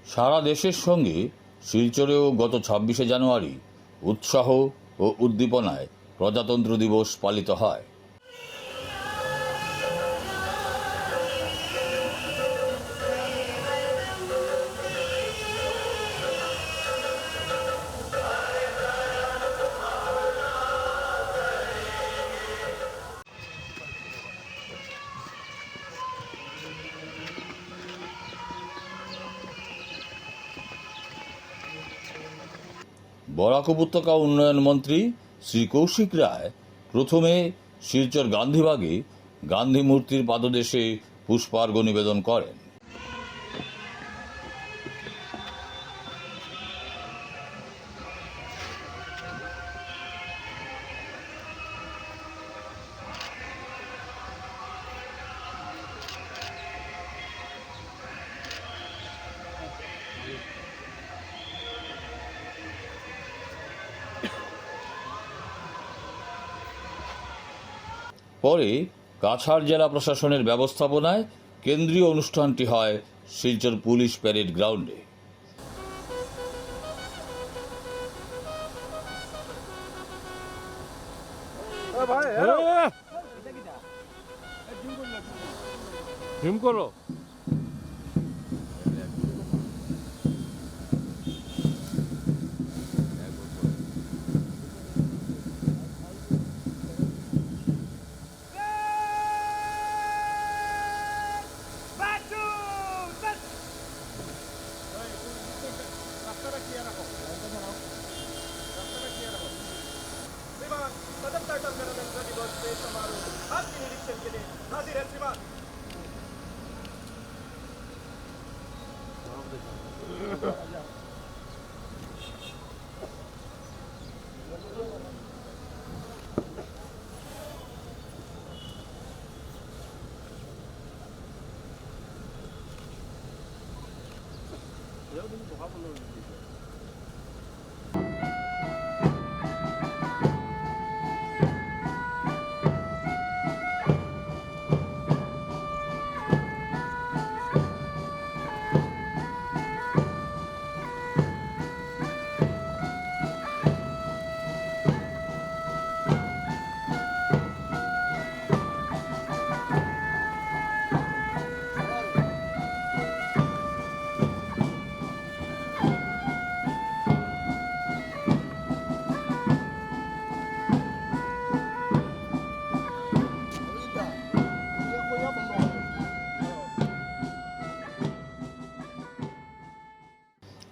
সারা দেশের সঙ্গে শিলচরেও গত ২৬শে জানুয়ারি উৎসাহ ও উদ্দীপনায় প্রজাতন্ত্র দিবস পালিত হয়। বরাক উপত্যকা উন্নয়ন মন্ত্রী শ্রী কৌশিক রায় প্রথমে শিলচর গান্ধীবাগে গান্ধী মূর্তির পাদদেশে পুষ্পার্ঘ্য নিবেদন করেন। পরে কাছাড় জেলা প্রশাসনের ব্যবস্থাপনায় কেন্দ্রীয় অনুষ্ঠানটি হয় শিলচর পুলিশ প্যারেড গ্রাউন্ডে।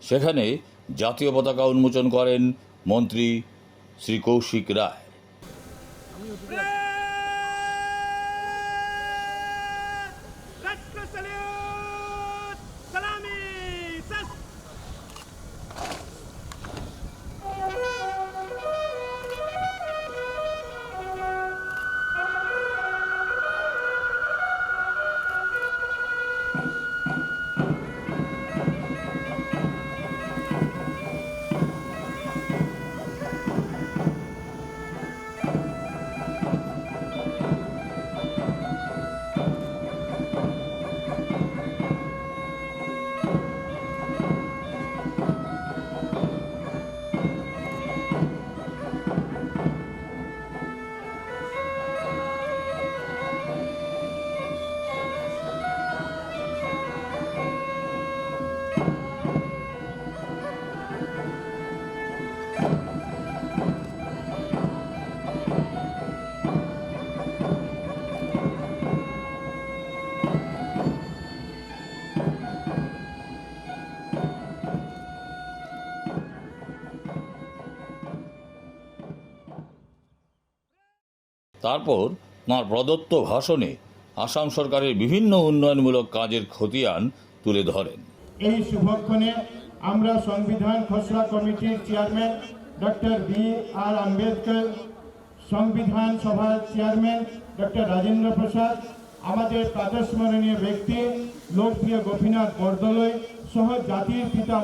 সেখানে জাতীয় পতাকা উন্মোচন করেন মন্ত্রী শ্রী কৌশিক রায়। তারপর তাঁর প্রদত্ত ভাষণে আসাম সরকারের বিভিন্ন উন্নয়নমূলক কাজের খতিয়ান তুলে ধরেন। এই শুভক্ষণে আমরা সংবিধান খসড়া কমিটির চেয়ারম্যান ডক্টর বি.আর. আম্বেদকর, সংবিধান সভার চেয়ারম্যান ডক্টর রাজেন্দ্র প্রসাদ, আমাদের প্রাতঃস্মরণীয় ব্যক্তি লোকপ্রিয় গোপীনাথ বরদলৈ সহ জাতির পিতা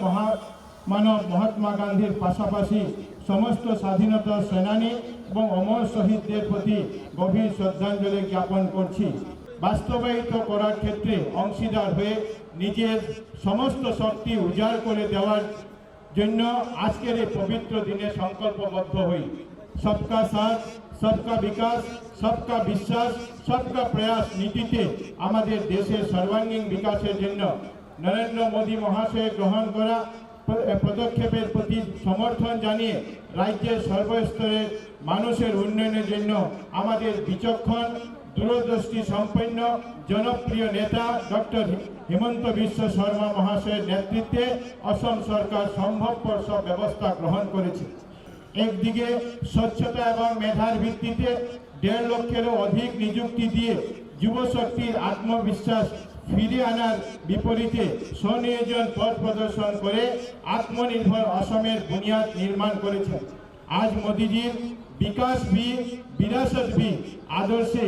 মানব মহাত্মা গান্ধীর পাশাপাশি সমস্ত স্বাধীনতা সেনানী এবং অমর শহীদদের প্রতি গভীর শ্রদ্ধাঞ্জলি জ্ঞাপন করছি। বাস্তবায়িত করার ক্ষেত্রে অংশীদার হয়ে নিজের সমস্ত শক্তি উজাড় করে দেওয়ার জন্য আজকের এই পবিত্র দিনে সংকল্পবদ্ধ হই। সবকা সাথ, সবকা বিকাশ, সবকা বিশ্বাস, সবকা প্রয়াস নীতিতে আমাদের দেশের সর্বাঙ্গীন বিকাশের জন্য নরেন্দ্র মোদী মহাশয় গ্রহণ করা পদক্ষেপের প্রতি সমর্থন জানিয়ে রাজ্যের সর্বস্তরের মানুষের উন্নয়নের জন্য আমাদের বিচক্ষণ, দূরদৃষ্টি সম্পন্ন জনপ্রিয় নেতা ডক্টর হিমন্ত বিশ্ব শর্মা মহাশয়ের নেতৃত্বে অসম সরকার সম্ভবপর সব ব্যবস্থা গ্রহণ করেছে। একদিকে স্বচ্ছতা এবং মেধার ভিত্তিতে 1.5 লক্ষেরও অধিক নিযুক্তি দিয়ে যুবশক্তির আত্মবিশ্বাস ফিরিয়ে আনার বিপরীতে স্বনিয়োজন পথ প্রদর্শন করে আত্মনির্ভর অসমের বুনিয়াদ নির্মাণ করেছেন। আজ মোদীজির বিকাশ ভি বিরাসত ভি আদর্শে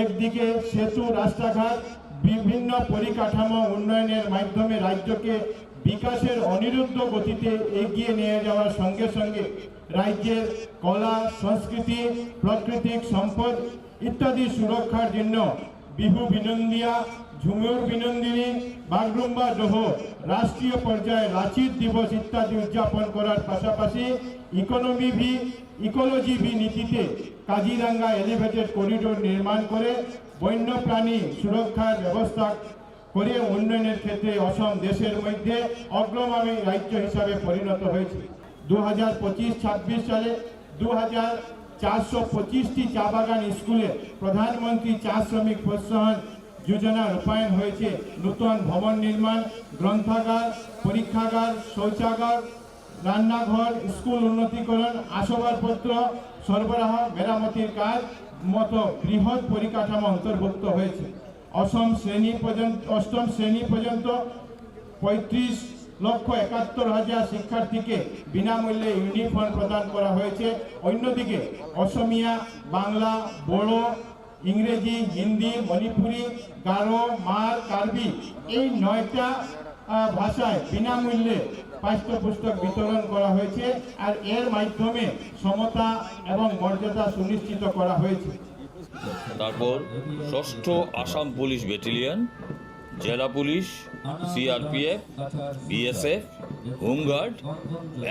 একদিকে সেতু, রাস্তাঘাট, বিভিন্ন পরিকাঠামো উন্নয়নের মাধ্যমে রাজ্যকে বিকাশের অনিরুদ্ধ গতিতে এগিয়ে নিয়ে যাওয়ার সঙ্গে সঙ্গে রাজ্যের কলা, সংস্কৃতি, প্রাকৃতিক সম্পদ ইত্যাদি সুরক্ষার জন্য বিহু বিনন্দিয়া, ঝুমুর বিনন্দিনী, বাগরুম্বা দোহ রাষ্ট্রীয় পর্যায়ে লাচিত দিবস ইত্যাদি উদযাপন করার পাশাপাশি ইকোলজি ভি নীতিতে কাজিরাঙ্গা এলিভেটেড করিডোর নির্মাণ করে বন্যপ্রাণী সুরক্ষার ব্যবস্থা করে উন্নয়নের ক্ষেত্রে অসম দেশের মধ্যে অগ্রগামী রাজ্য হিসাবে পরিণত হয়েছে। 2025-26 সালে 2425টি চা বাগান স্কুলে প্রধানমন্ত্রী চা শ্রমিক প্রোৎসাহন যোজনা রূপায়ণ হয়েছে। নতুন ভবন নির্মাণ, গ্রন্থাগার, পরীক্ষাগার, শৌচাগার, রান্নাঘর, স্কুল উন্নতিকরণ, আসবাবপত্র সরবরাহ, মেরামতির কাজ মতো বৃহৎ পরিকাঠামো অন্তর্ভুক্ত হয়েছে। অষ্টম শ্রেণী পর্যন্ত 35,71,000 শিক্ষার্থীকে বিনামূল্যে ইউনিফর্ম প্রদান করা হয়েছে। অন্যদিকে অসমিয়া, বাংলা, বড়ো, ইংরেজি, হিন্দি, মণিপুরি, গারো, মার, কার্বি এই 9টা ভাষায় বিনামূল্যে পাঠ্যপুস্তক বিতরণ করা হয়েছে। আর এর মাধ্যমে সমতা এবং মর্যাদা সুনিশ্চিত করা হয়েছে। তারপর 6ষ্ঠ আসাম পুলিশ ব্যাটালিয়ন, জেলা police, CRPF, BSF, home guard,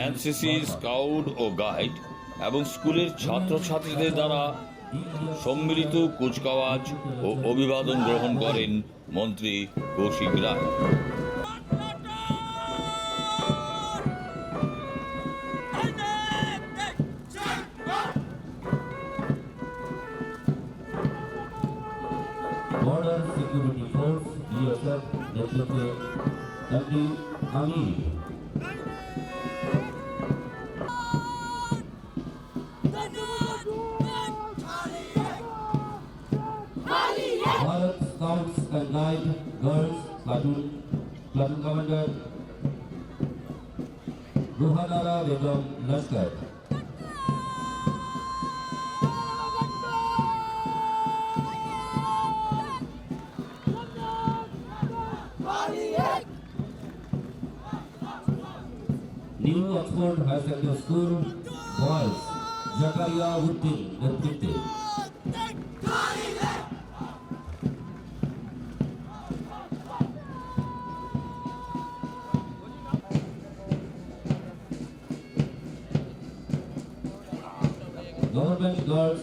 NCC, scout ও গাইড এবং স্কুলের ছাত্রছাত্রীদের দ্বারা সম্মিলিত কুচকাওয়াজ ও অভিবাদন গ্রহণ করেন মন্ত্রী কৌশিক রায়। Border Security Force BSF নেতৃত্বে MD Aamir Bharat Scouts and Guide Girls Platoon Commander Ruhanara Begum Lashkar New Oxford High Secondary School Boys Zakaria Uddin নেতৃত্বে Government Girls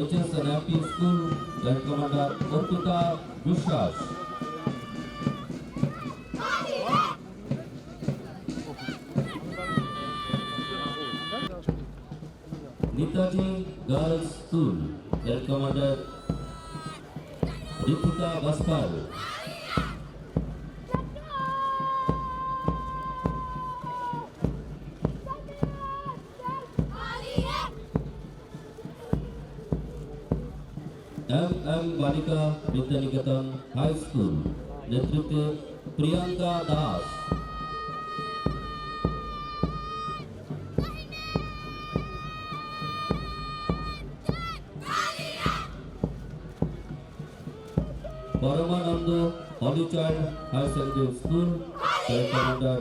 HS and MP School Lieutenant Commander Orpita Vishwas Nitaji Girls School Lieutenant Commander Deepika Baspal M. Balika Vidyaniketan High School নেতৃত্বে প্রিয়াঙ্কা দাস পরমানন্দ Holy Child High Secondary School Lieutenant Commander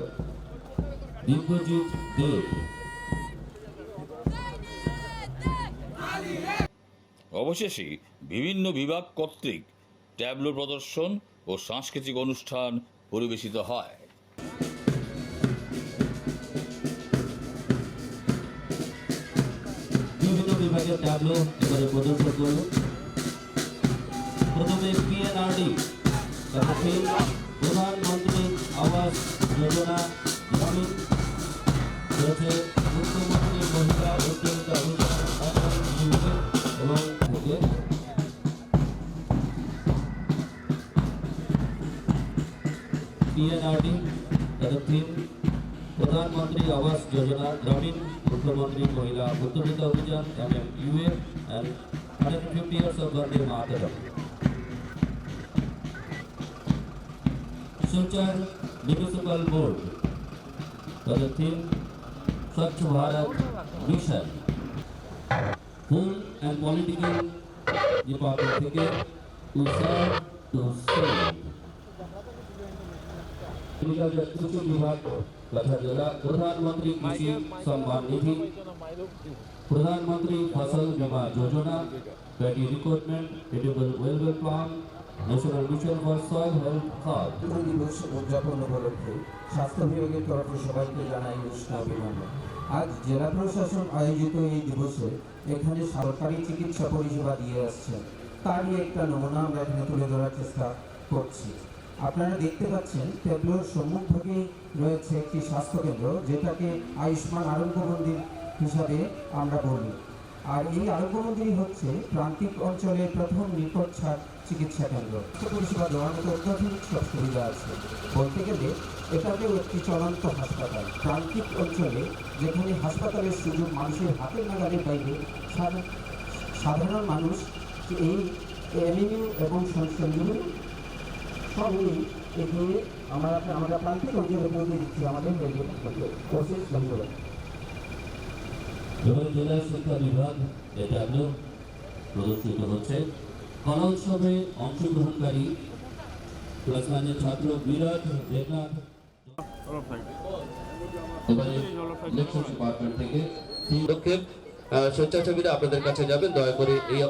Dibyajit দেব। অবশেষে বিভিন্ন বিভাগ কর্তৃক tableau প্রদর্শন ও সাংস্কৃতিক অনুষ্ঠান পরিবেশিত হয়। বিভিন্ন বিভাগের ট্যাবলো এবারে প্রদর্শন করব। প্রথমে পিএনআরডি, তারপরে প্রধানমন্ত্রী আবাস যোজনা গ্রামীণ, রয়েছে মুখ্যমন্ত্রী মহিলা উদ্যোমিতা অভিযান এবং থেকে পিএনআরডি, তাদের থিম প্রধানমন্ত্রী আবাস যোজনা গ্রামীণ, মুখ্যমন্ত্রী মহিলা উদ্যোমিতা অভিযান MMUA and 150 years of Vande Mataram. Silchar Municipal Board, তাদের থিম স্বচ্ছ Bharat mission. Home and political department থেকে টু সার্ভ টু সেভ। কৃষি বিভাগ তথা জেলা প্রধানমন্ত্রী কৃষি Samman Nidhi, Pradhan Mantri Fasal Bima Yojana, paddy recruitment, edible welfare plan, national mission for soil health card. দিবস উদযাপন উপলক্ষে স্বাস্থ্য বিভাগের তরফে সবাইকে জানাই উষ্ণ অভিনন্দন। আজ জেলা প্রশাসন আয়োজিত এই দিবসে এখানে সরকারি চিকিৎসা পরিষেবা দিয়ে আসছেন, তারই একটা নমুনা আমরা এখানে তুলে ধরার চেষ্টা করছি। আপনারা দেখতে পাচ্ছেন ট্যাবলোর সম্মুখভাগে রয়েছে একটি স্বাস্থ্যকেন্দ্র, যেটাকে আয়ুষ্মান আরোগ্য মন্দির হিসাবে আমরা বলি। আর এই আরোগ্য মন্দির হচ্ছে প্রান্তিক অঞ্চলের প্রথম নিকট চিকিৎসা কেন্দ্র। পরিষেবা দেওয়ার মতো অত্যাধুনিক সব সুবিধা আছে। বলতে গেলে এটাকেও একটি চলন্ত হাসপাতাল। প্রান্তিক অঞ্চলে যেখানে হাসপাতালের সুযোগ মানুষের হাতের নাগালের বাইরে, সাধারণ মানুষ এই এভিনিউ এবং সংসদগুলি সবই এগিয়ে আমরা প্রান্তিক অঞ্চলে পৌঁছে দিচ্ছি আমাদের কোর্সেস। ধন্যবাদ। এবার জেলা শিক্ষা বিভাগ এই ট্যাবলো প্রদর্শিত হচ্ছে। কলা উৎসবে অংশগ্রহণকারী ক্লাস 9 ছাত্র বিরাট দেবনাথ। এবারে ইলেকশন ডিপার্টমেন্ট থেকে পদক্ষেপ স্বেচ্ছাসেবীরা আপনাদের কাছে যাবেন, দয়া করে এই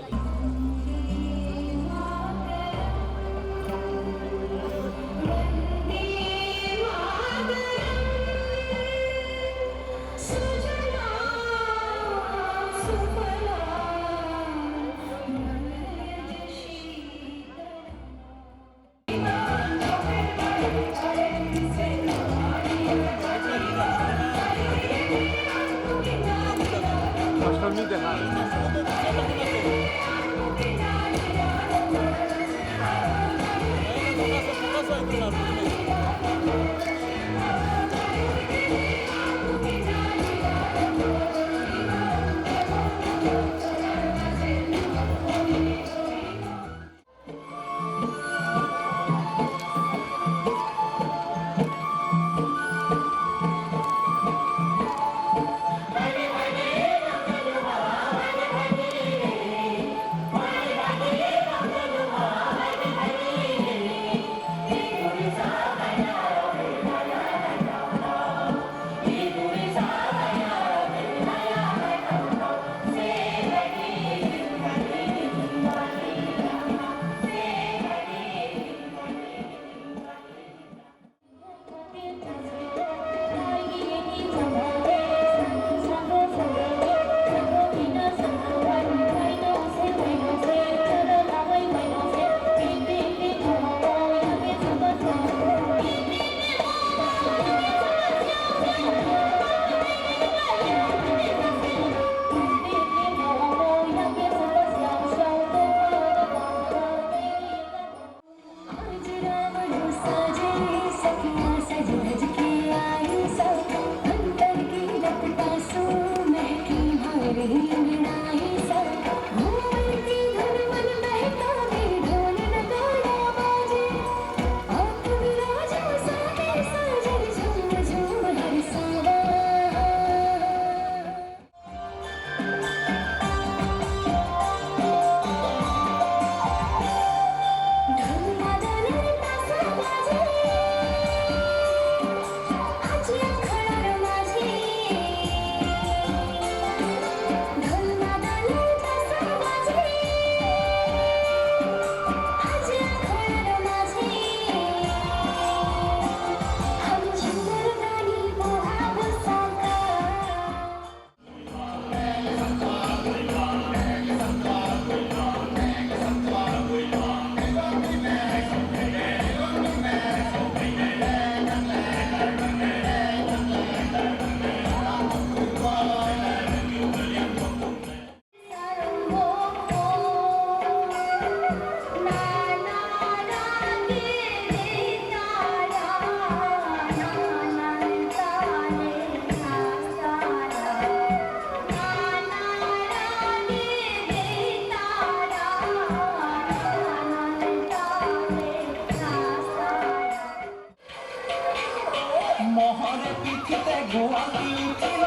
পিঠিতে গোয়ালি উঠিল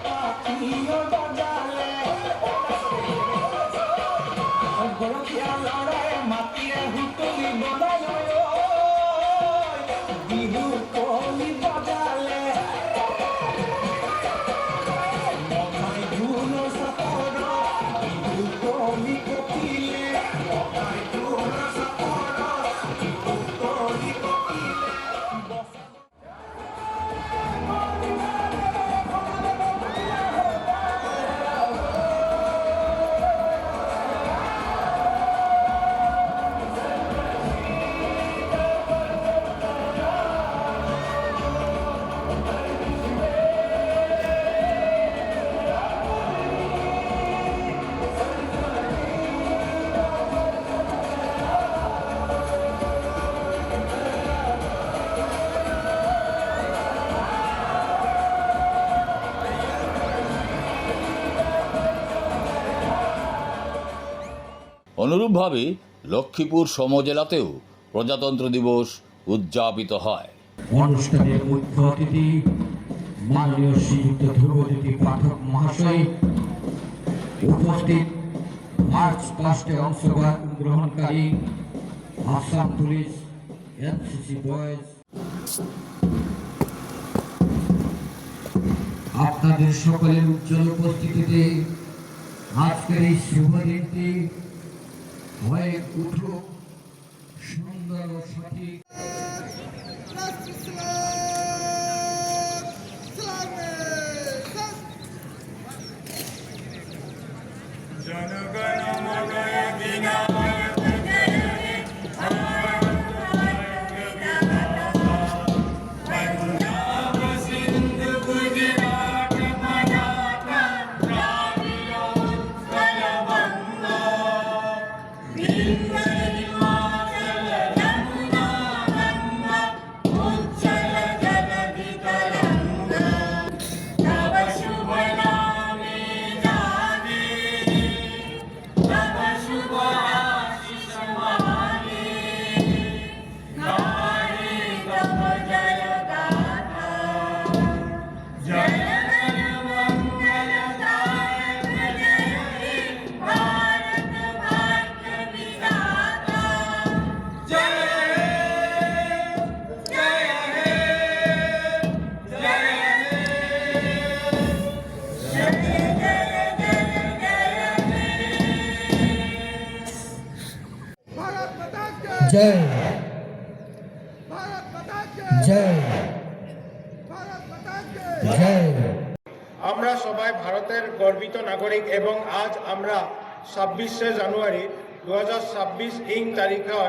পাখিও বাজালে গরকিয়া লড়াই মাটিয়ে হুতুলি বনায় বিহু কলি বাজালে মথায় ধুলো সাপর বিহু কলি কপিলে মথায় ধুলো সাপর বিহু কলি কপিলে অনুরূপভাবে লক্ষ্মীপুর সমজেলাতেও প্রজাতন্ত্র দিবস উদযাপিত হয়। অনুষ্ঠানের মুখ্য অতিথি মাননীয় শ্রীযুক্ত ধ্রুবজ্যোতি পাঠক মহাশয়, উপস্থিত মার্চ পাস্টে অংশগ্রহণকারী আসাম পুলিশ, এনসিসি বয়েজ, আপনাদের সকলের উজ্জ্বল উপস্থিতিতে আজকের এই শুভ দিনটি হয়ে উঠুক সুন্দর ও সঠিক। जय जय जय। আমরা সবাই ভারতের গর্বিত নাগরিক এবং আজ আমরা 26শে জানুয়ারি 2026 ইং তারিখে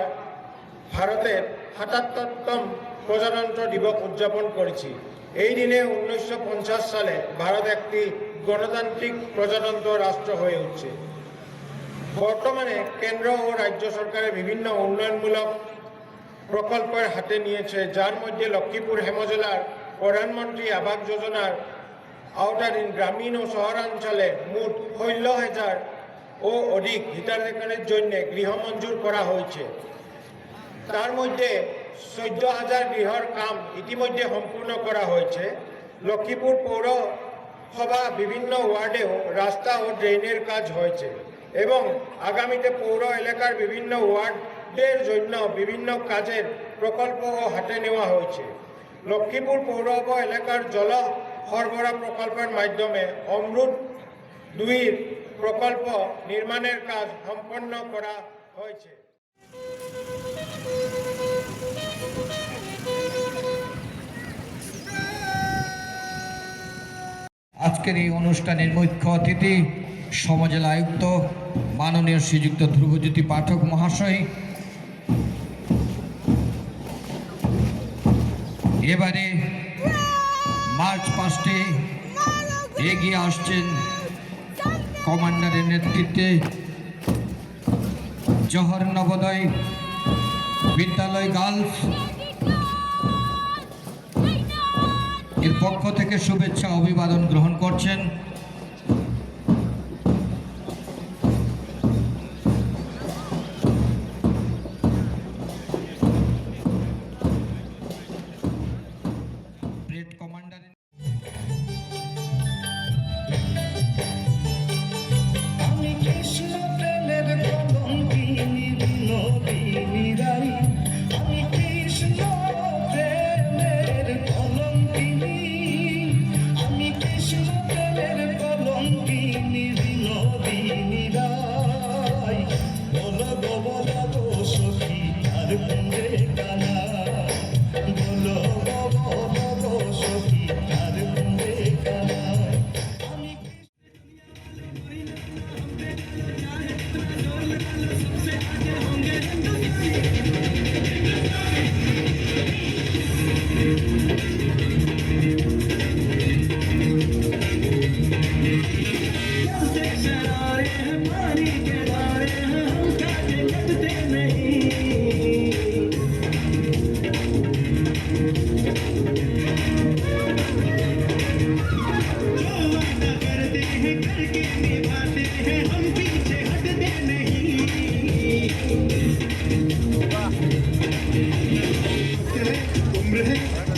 ভারতের ৭৭তম প্রজাতন্ত্র দিবস উদযাপন করেছি। এই দিনে 1950 সালে ভারত একটি গণতান্ত্রিক প্রজাতন্ত্র রাষ্ট্র হয়ে উঠছে। বর্তমানে কেন্দ্র ও রাজ্য সরকারের বিভিন্ন উন্নয়নমূলক প্রকল্পের হাতে নিয়েছে, যার মধ্যে লক্ষ্মীপুর হেমজেলার প্রধানমন্ত্রী আবাস যোজনার আওতাধীন গ্রামীণ ও শহরাঞ্চলে মোট 16,000 ও অধিক হিতাধিকারীর জন্য গৃহ মঞ্জুর করা হয়েছে। তার মধ্যে 14,000 গৃহর কাম ইতিমধ্যে সম্পূর্ণ করা হয়েছে। লক্ষ্মীপুর পৌরসভা বিভিন্ন ওয়ার্ডেও রাস্তা ও ড্রেনের কাজ হয়েছে এবং আগামীতে পৌর এলাকার বিভিন্ন ওয়ার্ডের জন্য বিভিন্ন কাজের প্রকল্পও হাতে নেওয়া হয়েছে। লক্ষ্মীপুর পৌরসভা এলাকার জল সরবরাহ প্রকল্পের মাধ্যমে অমৃত 2 প্রকল্প নির্মাণের কাজ সম্পন্ন করা হয়েছে। আজকের এই অনুষ্ঠানের মুখ্য অতিথি সমজেলা আয়ুক্ত মাননীয় শ্রীযুক্ত ধ্রুবজ্যোতি পাঠক মহাশয়। এবারে মার্চ পাস্টে এগিয়ে আসছেন কমান্ডারের নেতৃত্বে জওহর নবোদয় বিদ্যালয় গার্লস এর পক্ষ থেকে শুভেচ্ছা অভিবাদন গ্রহণ করছেন।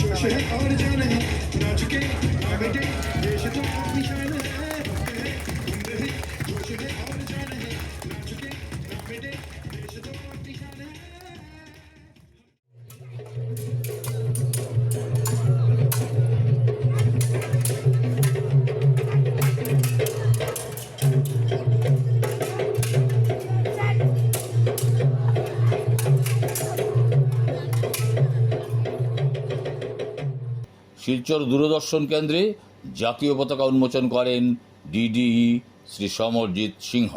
जोश है और जान है नाच के आ बेटे देश तो अपनी शान है जोश है और जान है नाच के आ बेटे देश तो अपनी शान है। শিলচর দূরদর্শন কেন্দ্রে জাতীয় পতাকা উন্মোচন করেন ডিডিই শ্রী সমরজিৎ সিংহ।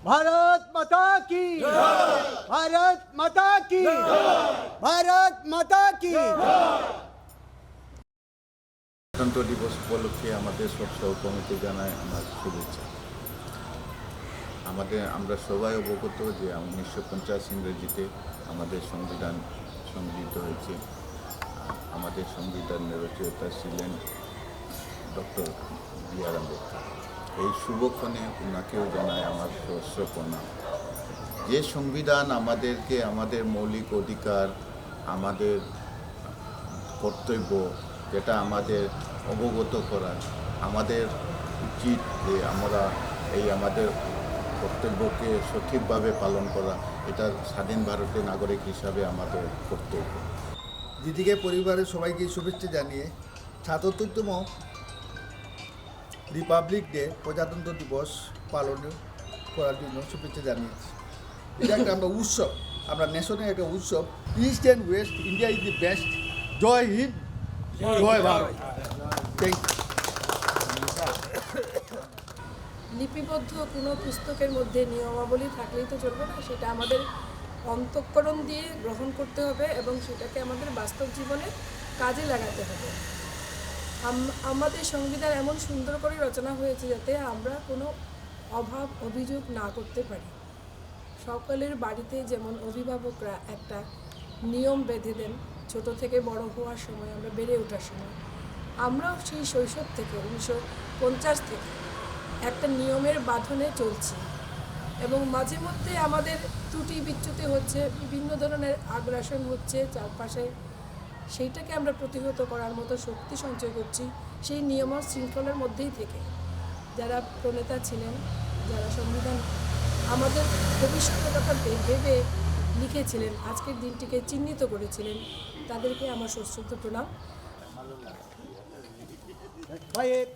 भारत माता की भारत माता की भारत माता की। গণতন্ত্র দিবস উপলক্ষে আমাদের সব সহকর্মীকে জানাই আমার শুভেচ্ছা। আমরা সবাই অবগত যে 1950 ইংরেজিতে আমাদের সংবিধান সংগৃহীত হয়েছে। আমাদের সংবিধানের রচয়িতা ছিলেন ডক্টর বি আর আম্বেদকর। এই শুভক্ষণে ওনাকেও জানাই আমার সহস্র প্রণাম। যে সংবিধান আমাদেরকে আমাদের মৌলিক অধিকার, আমাদের কর্তব্য, যেটা আমাদের অবগত করা, আমাদের উচিত যে আমরা এই আমাদের কর্তব্যকে সঠিকভাবে পালন করা, এটা স্বাধীন ভারতের নাগরিক হিসাবে আমাদের কর্তব্য। দিদিকে পরিবারের সবাইকে শুভেচ্ছা জানিয়ে ৭৭তম রিপাবলিক ডে প্রজাতন্ত্র দিবস পালন করার জন্য শুভেচ্ছা জানিয়েছি। এটা একটা আমরা উৎসব, আমরা নেশনের একটা উৎসব। East and west, India is the best. জয় হিন্দ, জয় ভারত। Thank you. লিপিবদ্ধ কোনো পুস্তকের মধ্যে নিয়মাবলী থাকলেই তো চলবে না, সেটা আমাদের অন্তঃকরণ দিয়ে গ্রহণ করতে হবে এবং সেটাকে আমাদের বাস্তব জীবনে কাজে লাগাতে হবে। আমাদের সংবিধান এমন সুন্দর করে রচনা হয়েছে যাতে আমরা কোনো অভাব অভিযোগ না করতে পারি। সকলের বাড়িতে যেমন অভিভাবকরা একটা নিয়ম বেঁধে দেন ছোট থেকে বড় হওয়ার সময়, আমরা বেড়ে ওঠার সময়, আমরাও সেই শৈশব থেকে 1950 থেকে একটা নিয়মের বাঁধনে চলছি এবং মাঝে মধ্যে আমাদের ত্রুটি বিচ্যুতি হচ্ছে, বিভিন্ন ধরনের আগ্রাসন হচ্ছে চারপাশে, সেইটাকে আমরা প্রতিহত করার মতো শক্তি সঞ্চয় করছি সেই নিয়ম শৃঙ্খলার মধ্যেই থেকে। যারা প্রণেতা ছিলেন, যারা সংবিধান আমাদের ভবিষ্যতের কথা ভেবে লিখেছিলেন, আজকের দিনটিকে চিহ্নিত করেছিলেন, তাদেরকে আমার সশ্রদ্ধ প্রণাম। भाई एक